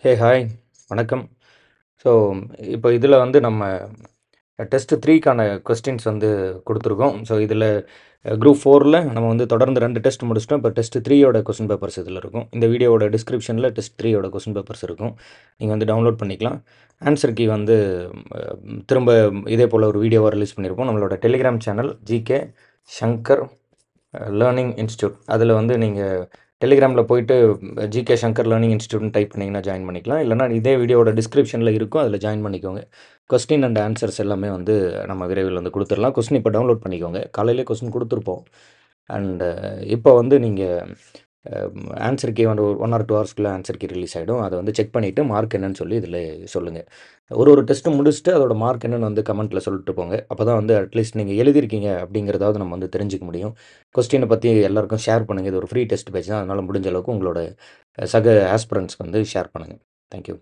Hey hi வணக்கம். So இப்போ இதில் வந்து நம்ம டெஸ்ட் 3க்கான கொஸ்டின்ஸ் வந்து கொடுத்துருக்கோம். ஸோ இதில் குரூப் 4ல் நம்ம வந்து தொடர்ந்து 2 டெஸ்ட் முடிச்சிட்டோம். இப்போ டெஸ்ட் 3யோட கொஸ்டின் பேப்பர்ஸ் இதில் இருக்கும். இந்த வீடியோவோட டிஸ்கிரிப்ஷனில் டெஸ்ட் 3யோட கொஸ்டின் பேப்பர்ஸ் இருக்கும். நீங்கள் வந்து டவுன்லோட் பண்ணிக்கலாம். ஆன்சர் கீ வந்து திரும்ப இதே போல் ஒரு வீடியோவை ரிலீஸ் பண்ணியிருப்போம். நம்மளோட Telegram channel GK Shankar learning institute. அதில் வந்து நீங்கள் டெலிகிராமில் போயிட்டு ஜிகே சங்கர் லேர்னிங் இன்ஸ்டியூட்னு டைப் பண்ணிங்கன்னா ஜாயின் பண்ணிக்கலாம். இல்லைனா இதே வீடியோட டிஸ்கிரிப்ஷனில் இருக்கும், அதில் ஜாயின் பண்ணிக்கோங்க. கொஸ்டின் அண்ட் ஆன்சர்ஸ் எல்லாமே வந்து நம்ம விரைவில் வந்து கொடுத்துடலாம். கொஸ்டின் இப்போ டவுன்லோட் பண்ணிக்கோங்க. காலையிலே கொஸ்டின் கொடுத்துருப்போம். அண்டு இப்போ வந்து நீங்கள் ஆன்சர் கீ வந்து 1 or 2 ஹவர்ஸ்க்குள்ளே ஆன்சர் கீ ரிலீஸ் ஆகிடும். அதை வந்து செக் பண்ணிவிட்டு மார்க் என்னன்னு சொல்லி இதில் சொல்லுங்கள். ஒரு டெஸ்ட்டு முடிச்சுட்டு அதோட மார்க் என்னன்னு வந்து கமெண்ட்டில் சொல்லிட்டு போங்க. அப்போ தான் வந்து அட்லீஸ்ட் நீங்கள் எழுதியிருக்கீங்க அப்படிங்கிறதாவது நம்ம வந்து தெரிஞ்சுக்க முடியும். கொஸ்டினை பற்றி எல்லாருக்கும் ஷேர் பண்ணுங்கள். இது ஒரு ஃப்ரீ டெஸ்ட் பேஜ் தான். அதனால் முடிஞ்ச அளவுக்கு உங்களோட சக ஆஸ்பிரண்ட்ஸ்க்கு வந்து ஷேர் பண்ணுங்கள். தேங்க்யூ.